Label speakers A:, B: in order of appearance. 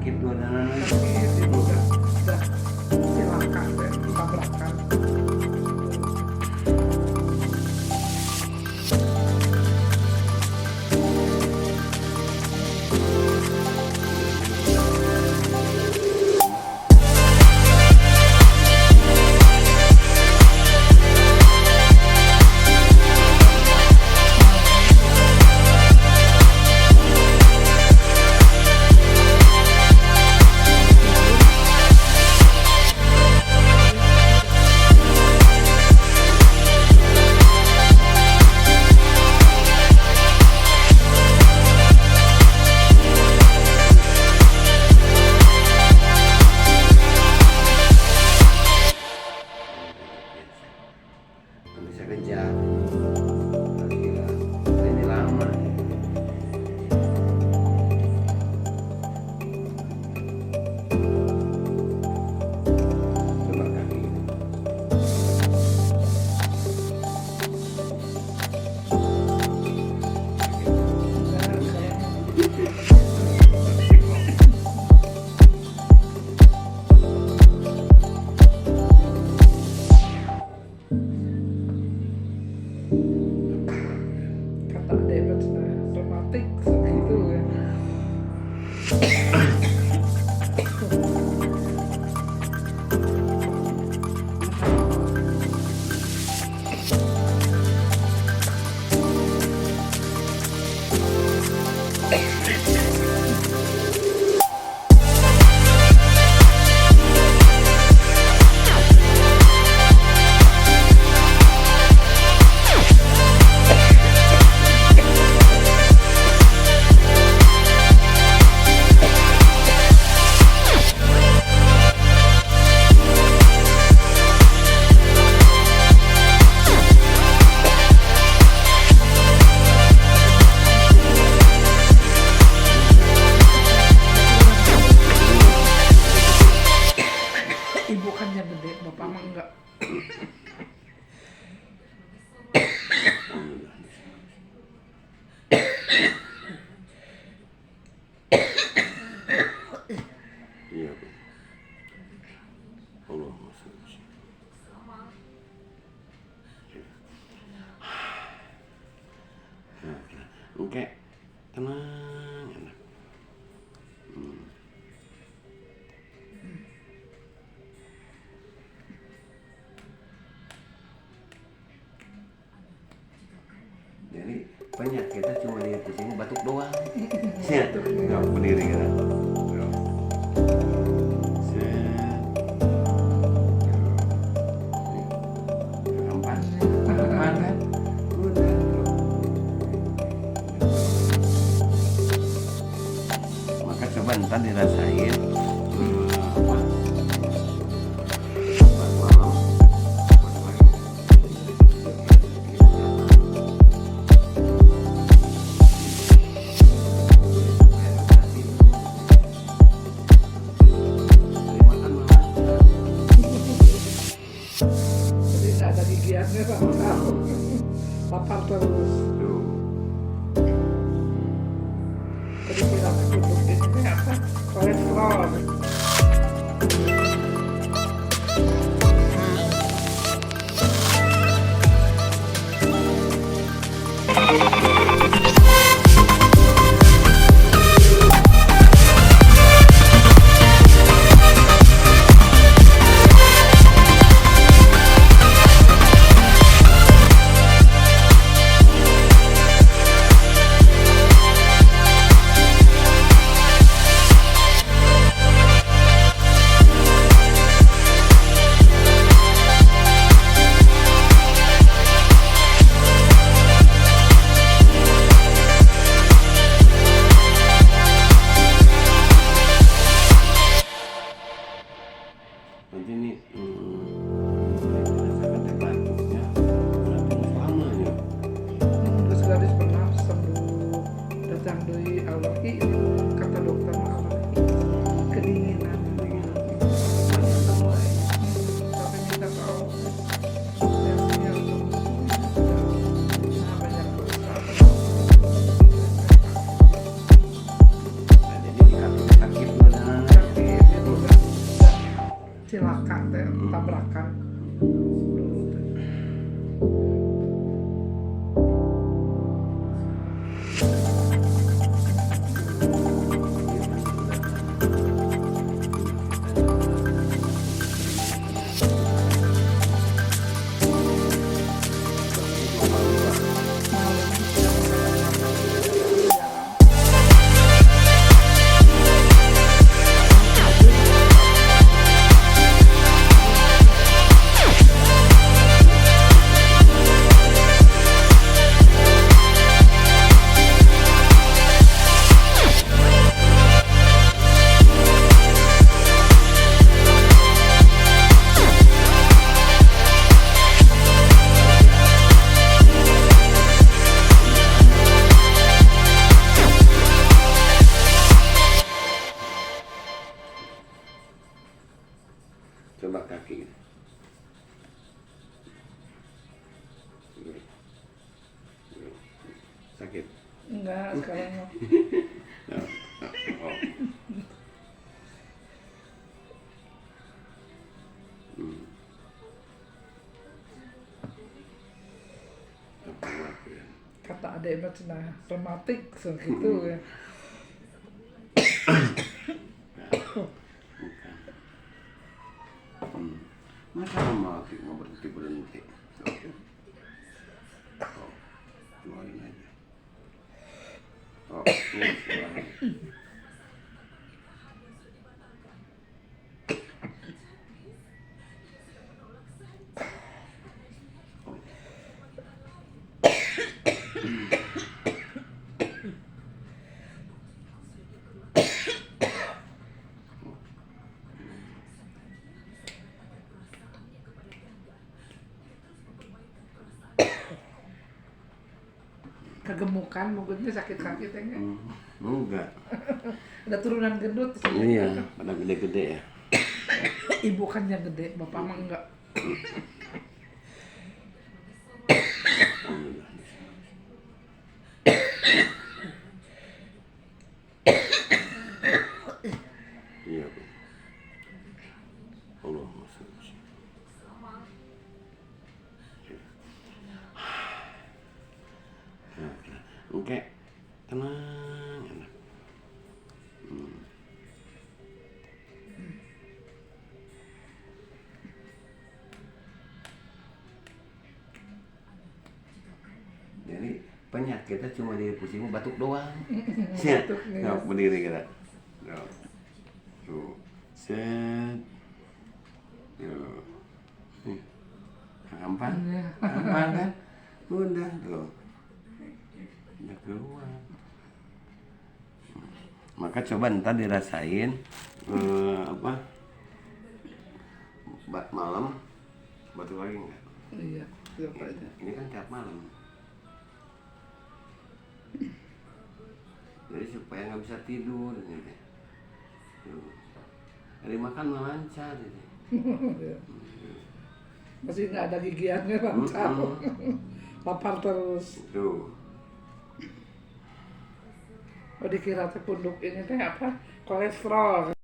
A: sakit dua danan.
B: Sakit itu udah silakan deh ditabrakan.
A: Bisa kerja. Gila. Ini lama. Coba kaki.
B: Kata David sudah dramatik segitu ya. Ibu kan yang gede, bapak mah enggak.
A: Iya, Bu. Allah masya. Oke, tenang, enak. Jadi penyakitnya cuma di pusing batuk doang. Ya, nggak berdiri kan? Empat kan? Udah. Maka coba ntar dirasain apa? Malam.
B: Jadi tidak ada gigiannya sama kamu. Lapar terus.
A: Tuh.
B: Jadi tidak tutup ini apa? Kolesterol. Cilaka teh, tabrakan.
A: Coba kaki. Sakit.
B: Enggak, sekarang mah.
A: Oh. Hmm. Apa lagi ya?
B: Kata adek mah cenah rematik segitu ya.
A: Masa mati mau berhenti. Oh, keluarin aja. Oh, keluarin.
B: Kegemukan mungkin sakit-sakit ya enggak?
A: Enggak.
B: Ada turunan gendut.
A: Iya, pada gede-gede ya.
B: Ibu kan yang gede, bapak mah enggak.
A: Alhamdulillah. Iya, Bu. Allahumma shalli ala Sayyidina. Oke, tenang, enak. Jadi penyakitnya cuma di pusing batuk doang. Ya,
B: Batuk, ya.
A: nggak berdiri kita. Tuh, set. Tuh, gampang,
B: Iya.
A: gampang kan? Udah tuh, udah keluar. Maka coba ntar dirasain apa? Malam batuk lagi nggak?
B: Iya, siapa aja.
A: Ini kan tiap malam. Jadi supaya nggak bisa tidur gitu. Tuh. Hari makan lancar gitu.
B: Masih nggak ada gigiannya lancar. Lapar terus.
A: Tuh.
B: Oh dikira teh punduk ini teh apa? Kolesterol.